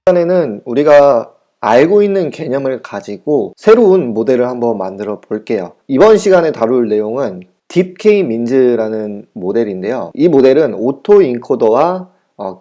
시간에는 우리가 알고 있는 개념을 가지고 새로운 모델을 한번 만들어 볼게요. 이번 시간에 다룰 내용은 딥K-민즈라는 모델인데요. 이 모델은 오토 인코더와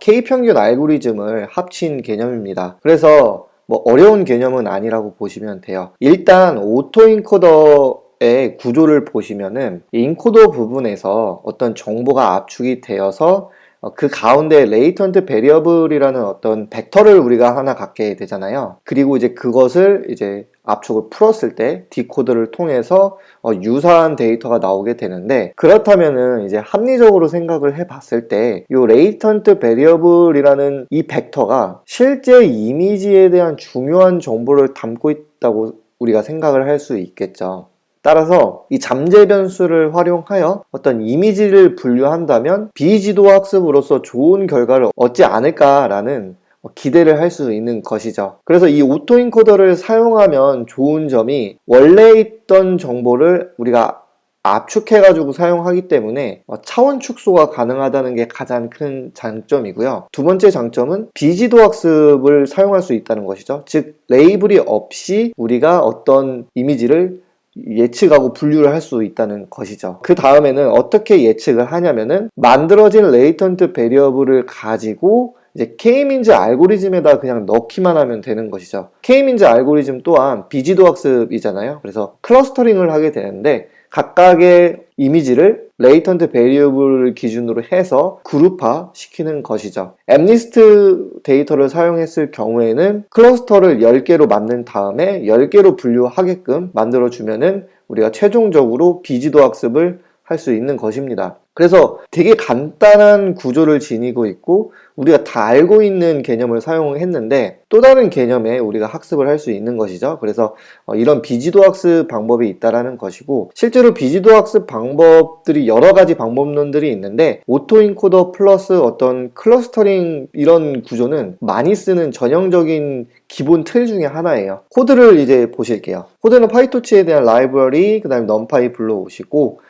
K-평균 알고리즘을 합친 개념입니다. 그래서 뭐 어려운 개념은 아니라고 보시면 돼요. 일단 오토 인코더의 구조를 보시면은 인코더 부분에서 어떤 정보가 압축이 되어서 그 가운데 레이턴트 베리어블이라는 어떤 벡터를 우리가 하나 갖게 되잖아요. 그리고 이제 그것을 이제 압축을 풀었을 때 디코더를 통해서 유사한 데이터가 나오게 되는데, 그렇다면은 이제 합리적으로 생각을 해 봤을 때 이 레이턴트 베리어블이라는 이 벡터가 실제 이미지에 대한 중요한 정보를 담고 있다고 우리가 생각을 할 수 있겠죠. 따라서 이 잠재 변수를 활용하여 어떤 이미지를 분류한다면 비지도 학습으로서 좋은 결과를 얻지 않을까라는 기대를 할 수 있는 것이죠. 그래서 이 오토인코더를 사용하면 좋은 점이 원래 있던 정보를 우리가 압축해가지고 사용하기 때문에 차원 축소가 가능하다는 게 가장 큰 장점이고요. 두 번째 장점은 비지도 학습을 사용할 수 있다는 것이죠. 즉 레이블이 없이 우리가 어떤 이미지를 예측하고 분류를 할 수 있다는 것이죠. 그 다음에는 어떻게 예측을 하냐면은 만들어진 레이턴트 베리어블을 가지고 이제 K-민즈 알고리즘에다 그냥 넣기만 하면 되는 것이죠. K-민즈 알고리즘 또한 비지도 학습이잖아요. 그래서 클러스터링을 하게 되는데 각각의 이미지를 레이턴트 베리어블을 기준으로 해서 그룹화 시키는 것이죠. 엠니스트 데이터를 사용했을 경우에는 클러스터를 10개로 만든 다음에 10개로 분류하게끔 만들어주면은 우리가 최종적으로 비지도 학습을 할 수 있는 것입니다. 그래서 되게 간단한 구조를 지니고 있고 우리가 다 알고 있는 개념을 사용했는데 또 다른 개념에 우리가 학습을 할 수 있는 것이죠. 그래서 이런 비지도 학습 방법이 있다라는 것이고, 실제로 비지도 학습 방법들이 여러 가지 방법론들이 있는데 오토인코더 플러스 어떤 클러스터링 이런 구조는 많이 쓰는 전형적인 기본 틀 중에 하나예요. 코드를 이제 보실게요. 코드는 파이토치에 대한 라이브러리, 그 다음에 넘파이 불러오시고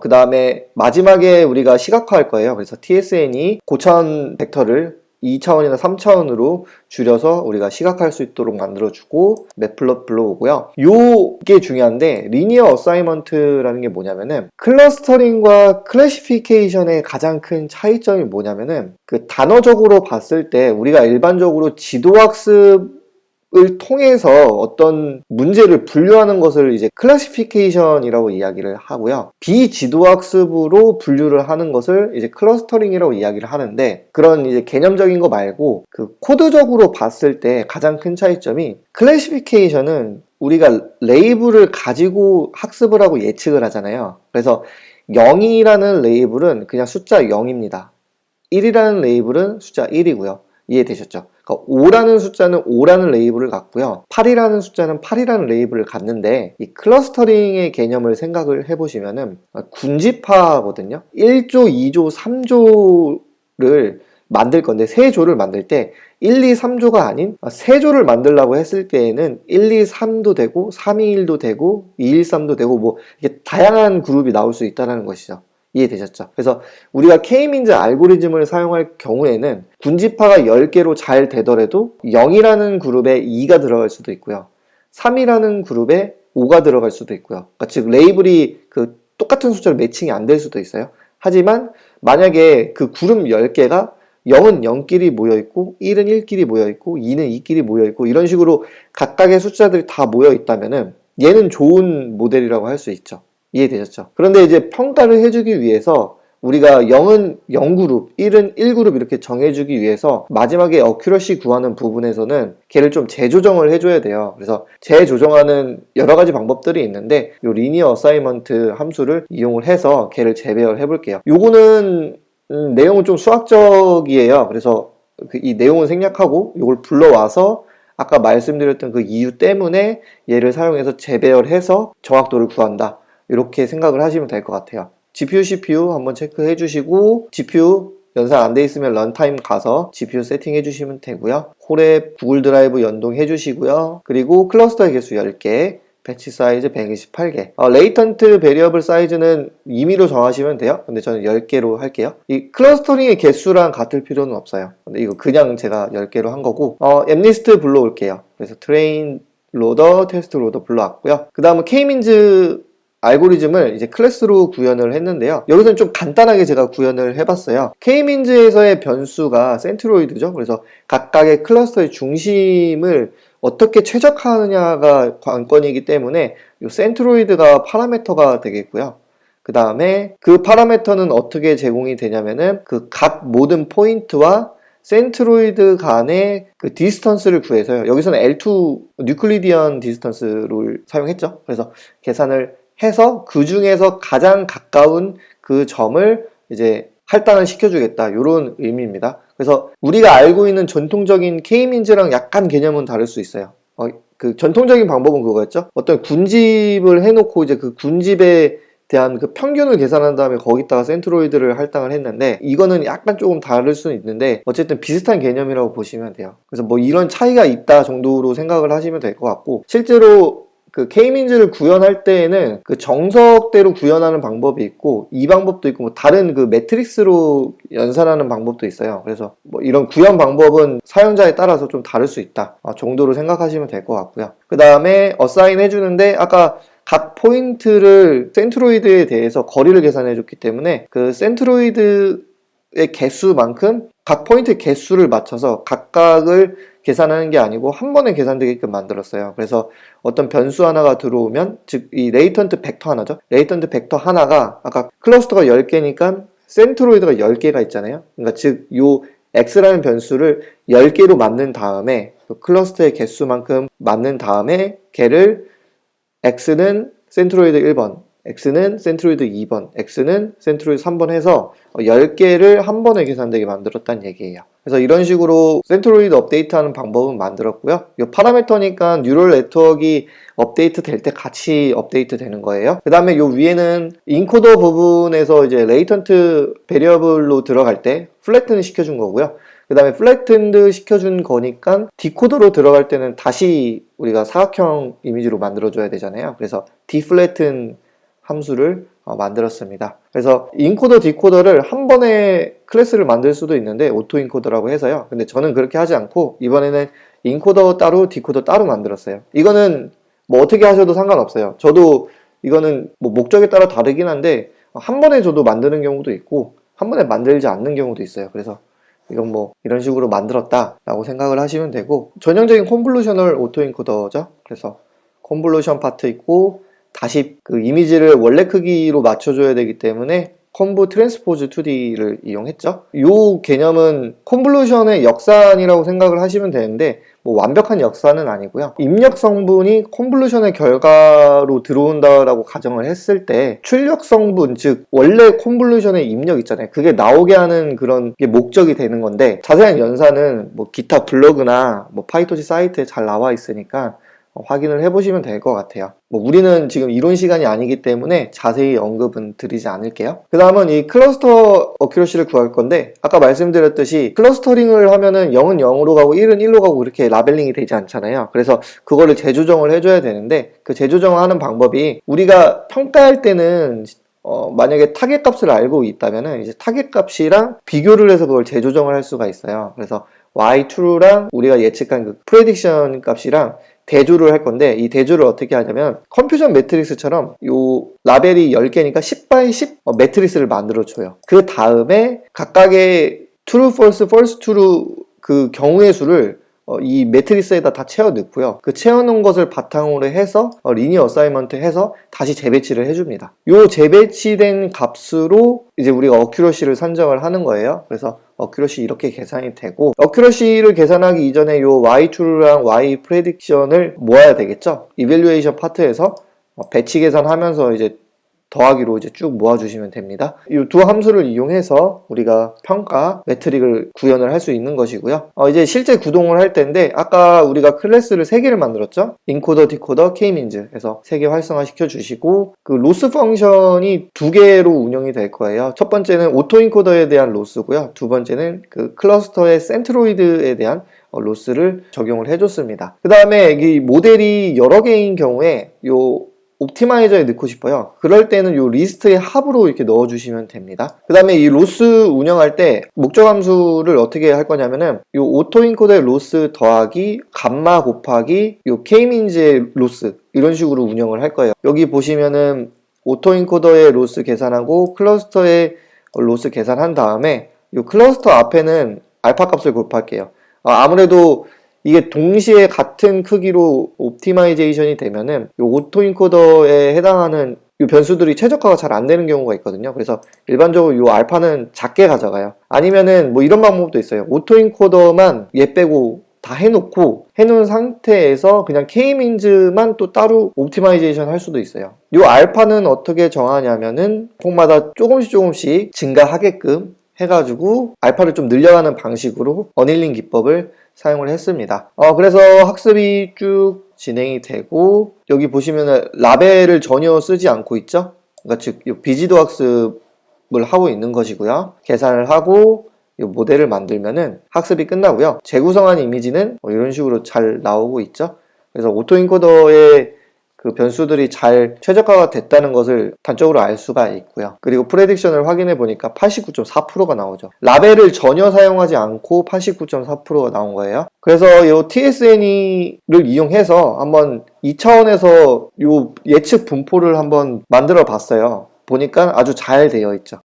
그 다음에 마지막에 우리가 시각화할 거예요. 그래서 tsn이 고차원 벡터를 2차원이나 3차원으로 줄여서 우리가 시각화할 수 있도록 만들어주고 맵플롯 불러오고요. 요게 중요한데 리니어 어사이먼트라는 게 뭐냐면은 클러스터링과 클래시피케이션의 가장 큰 차이점이 뭐냐면은 그 단어적으로 봤을 때 우리가 일반적으로 지도학습 을 통해서 어떤 문제를 분류하는 것을 이제 클래시피케이션이라고 이야기를 하고요. 비지도학습으로 분류를 하는 것을 이제 클러스터링이라고 이야기를 하는데, 그런 이제 개념적인 거 말고 그 코드적으로 봤을 때 가장 큰 차이점이 클래시피케이션은 우리가 레이블을 가지고 학습을 하고 예측을 하잖아요. 그래서 0이라는 레이블은 그냥 숫자 0입니다. 1이라는 레이블은 숫자 1이고요. 이해되셨죠? 그러니까 5라는 숫자는 5라는 레이블을 갖고요. 8이라는 숫자는 8이라는 레이블을 갖는데, 이 클러스터링의 개념을 생각을 해보시면은 군집화거든요. 1조, 2조, 3조를 만들 건데, 3조를 만들 때 1, 2, 3조가 아닌 3조를 만들려고 했을 때에는 1, 2, 3도 되고 3, 2, 1도 되고 2, 1, 3도 되고 뭐 이게 다양한 그룹이 나올 수 있다는 것이죠. 이해되셨죠? 그래서 우리가 K-민즈 알고리즘을 사용할 경우에는 군집화가 10개로 잘 되더라도 0이라는 그룹에 2가 들어갈 수도 있고요. 3이라는 그룹에 5가 들어갈 수도 있고요. 그러니까 즉 레이블이 그 똑같은 숫자로 매칭이 안 될 수도 있어요. 하지만 만약에 그 그룹 10개가 0은 0끼리 모여있고 1은 1끼리 모여있고 2는 2끼리 모여있고 이런 식으로 각각의 숫자들이 다 모여있다면은 얘는 좋은 모델이라고 할 수 있죠. 이해되셨죠? 그런데 이제 평가를 해주기 위해서 우리가 0은 0그룹, 1은 1그룹 이렇게 정해주기 위해서 마지막에 어큐러시 구하는 부분에서는 걔를 좀 재조정을 해줘야 돼요. 그래서 재조정하는 여러 가지 방법들이 있는데 이 리니어 어사이먼트 함수를 이용을 해서 걔를 재배열해 볼게요. 요거는 내용은 좀 수학적이에요. 그래서 이 내용은 생략하고 이걸 불러와서 아까 말씀드렸던 그 이유 때문에 얘를 사용해서 재배열해서 정확도를 구한다. 이렇게 생각을 하시면 될 것 같아요. GPU, CPU 한번 체크해 주시고 GPU 연산 안 돼 있으면 런타임 가서 GPU 세팅해 주시면 되고요. 콜에 구글 드라이브 연동해 주시고요. 그리고 클러스터의 개수 10개, 배치 사이즈 128개. 레이턴트 베리어블 사이즈는 임의로 정하시면 돼요. 근데 저는 10개로 할게요. 이 클러스터링의 개수랑 같을 필요는 없어요. 근데 이거 그냥 제가 10개로 한 거고, 앱리스트 불러올게요. 그래서 트레인 로더, 테스트 로더 불러왔고요. 그 다음은 K민즈 알고리즘을 이제 클래스로 구현을 했는데요. 여기서는 좀 간단하게 제가 구현을 해봤어요. K민즈에서의 변수가 센트로이드죠. 그래서 각각의 클러스터의 중심을 어떻게 최적화하느냐가 관건이기 때문에 이 센트로이드가 파라미터가 되겠고요. 그 다음에 그 파라미터는 어떻게 제공이 되냐면은 그 각 모든 포인트와 센트로이드 간의 그 디스턴스를 구해서요. 여기서는 L2 뉴클리디언 디스턴스를 사용했죠. 그래서 계산을 해서 그 중에서 가장 가까운 그 점을 이제 할당을 시켜주겠다. 이런 의미입니다. 그래서 우리가 알고 있는 전통적인 K민즈랑 약간 개념은 다를 수 있어요. 그 전통적인 방법은 그거였죠. 어떤 군집을 해놓고 이제 그 군집에 대한 그 평균을 계산한 다음에 거기다가 센트로이드를 할당을 했는데, 이거는 약간 조금 다를 수는 있는데 어쨌든 비슷한 개념이라고 보시면 돼요. 그래서 뭐 이런 차이가 있다 정도로 생각을 하시면 될 것 같고, 실제로 그 K민즈를 구현할 때에는 그 정석대로 구현하는 방법이 있고 이 방법도 있고 뭐 다른 그 매트릭스로 연산하는 방법도 있어요. 그래서 뭐 이런 구현 방법은 사용자에 따라서 좀 다를 수 있다 정도로 생각하시면 될 것 같고요. 그 다음에 어사인 해주는데, 아까 각 포인트를 센트로이드에 대해서 거리를 계산해 줬기 때문에 그 센트로이드의 개수만큼 각 포인트의 개수를 맞춰서 각각을 계산하는 게 아니고 한 번에 계산되게끔 만들었어요. 그래서 어떤 변수 하나가 들어오면, 즉 이 레이턴트 벡터 하나죠. 레이턴트 벡터 하나가 아까 클러스터가 10개니까 센트로이드가 10개가 있잖아요. 그러니까 즉 요 x라는 변수를 10개로 만든 다음에 그 클러스터의 개수만큼 만든 다음에 걔를 x는 센트로이드 1번, x는 센트로이드 2번, x는 센트로이드 3번 해서 10개를 한 번에 계산되게 만들었다는 얘기예요. 그래서 이런 식으로 센트로이드 업데이트하는 방법은 만들었고요. 이 파라미터니까 뉴럴 네트워크가 업데이트 될 때 같이 업데이트 되는 거예요. 그 다음에 이 위에는 인코더 부분에서 이제 레이턴트 베리어블로 들어갈 때 플래튼 시켜준 거고요. 그 다음에 플래튼드 시켜준 거니까 디코더로 들어갈 때는 다시 우리가 사각형 이미지로 만들어줘야 되잖아요. 그래서 디플래튼 함수를 만들었습니다. 그래서 인코더, 디코더를 한 번에 클래스를 만들 수도 있는데 오토 인코더라고 해서요. 근데 저는 그렇게 하지 않고 이번에는 인코더 따로, 디코더 따로 만들었어요. 이거는 뭐 어떻게 하셔도 상관없어요. 저도 이거는 뭐 목적에 따라 다르긴 한데 한 번에 저도 만드는 경우도 있고 한 번에 만들지 않는 경우도 있어요. 그래서 이건 뭐 이런 식으로 만들었다 라고 생각을 하시면 되고, 전형적인 컨볼루셔널 오토인코더죠. 그래서 컨볼루션 파트 있고 다시 그 이미지를 원래 크기로 맞춰줘야 되기 때문에 콤보 트랜스포즈 2D를 이용했죠. 이 개념은 컨볼루션의 역산이라고 생각을 하시면 되는데 뭐 완벽한 역산은 아니고요. 입력 성분이 컨볼루션의 결과로 들어온다라고 가정을 했을 때 출력 성분, 즉 원래 컨볼루션의 입력 있잖아요. 그게 나오게 하는 그런 게 목적이 되는 건데, 자세한 연산은 뭐 기타 블로그나 뭐 파이토시 사이트에 잘 나와 있으니까 확인을 해보시면 될 것 같아요. 뭐 우리는 지금 이론 시간이 아니기 때문에 자세히 언급은 드리지 않을게요. 그 다음은 이 클러스터 어큐러시를 구할 건데, 아까 말씀드렸듯이 클러스터링을 하면은 0은 0으로 가고 1은 1로 가고 이렇게 라벨링이 되지 않잖아요. 그래서 그거를 재조정을 해줘야 되는데, 그 재조정을 하는 방법이 우리가 평가할 때는 만약에 타겟 값을 알고 있다면은 이제 타겟 값이랑 비교를 해서 그걸 재조정을 할 수가 있어요. 그래서 y2랑 우리가 예측한 그 프레딕션 값이랑 대조를 할 건데, 이 대조를 어떻게 하냐면 컴퓨전 매트릭스처럼 요 라벨이 10개니까 10x 10 매트릭스를 만들어줘요. 그 다음에 각각의 true, false, false, true 그 경우의 수를 이 매트리스에다 다 채워 넣고요. 그 채워 놓은 것을 바탕으로 해서 리니어 어사이먼트 해서 다시 재배치를 해줍니다. 요 재배치된 값으로 이제 우리가 어큐러시를 산정을 하는 거예요. 그래서 어큐러시 이렇게 계산이 되고, 어큐러시를 계산하기 이전에 요 y2랑 y 프레딕션을 모아야 되겠죠. 이밸류에이션 파트에서 배치 계산하면서 이제 더하기로 이제 쭉 모아주시면 됩니다. 이 두 함수를 이용해서 우리가 평가 매트릭을 구현을 할 수 있는 것이고요. 이제 실제 구동을 할 텐데, 아까 우리가 클래스를 3개를 만들었죠. 인코더, 디코더, K민즈 해서 3개 활성화 시켜주시고, 그 로스 펑션이 2개로 운영이 될 거예요. 첫 번째는 오토 인코더에 대한 로스고요. 두 번째는 그 클러스터의 센트로이드에 대한 로스를 적용을 해줬습니다. 그 다음에 이 모델이 여러 개인 경우에 요 옵티마이저에 넣고 싶어요. 그럴 때는 요 리스트의 합으로 이렇게 넣어주시면 됩니다. 그 다음에 이 로스 운영할 때 목적 함수를 어떻게 할 거냐면은 요 오토인코더의 로스 더하기 감마 곱하기 요 K민즈의 로스 이런 식으로 운영을 할 거예요. 여기 보시면은 오토인코더의 로스 계산하고 클러스터의 로스 계산한 다음에 이 클러스터 앞에는 알파 값을 곱할게요. 아무래도 이게 동시에 같은 크기로 옵티마이제이션이 되면은 이 오토인코더에 해당하는 이 변수들이 최적화가 잘 안 되는 경우가 있거든요. 그래서 일반적으로 이 알파는 작게 가져가요. 아니면은 뭐 이런 방법도 있어요. 오토인코더만 얘 빼고 다 해놓은 상태에서 그냥 K민즈만 또 따로 옵티마이제이션 할 수도 있어요. 이 알파는 어떻게 정하냐면은 폭마다 조금씩 증가하게끔 해가지고 알파를 좀 늘려가는 방식으로 어닐링 기법을 사용을 했습니다. 그래서 학습이 쭉 진행이 되고 여기 보시면은 라벨을 전혀 쓰지 않고 있죠. 그러니까 즉 비지도 학습을 하고 있는 것이고요. 계산을 하고 이 모델을 만들면은 학습이 끝나고요. 재구성한 이미지는 이런 식으로 잘 나오고 있죠. 그래서 오토인코더의 그 변수들이 잘 최적화가 됐다는 것을 단적으로 알 수가 있고요. 그리고 프레딕션을 확인해 보니까 89.4%가 나오죠. 라벨을 전혀 사용하지 않고 89.4%가 나온 거예요. 그래서 이 TSNE를 이용해서 한번 2차원에서 이 예측 분포를 한번 만들어 봤어요. 보니까 아주 잘 되어 있죠.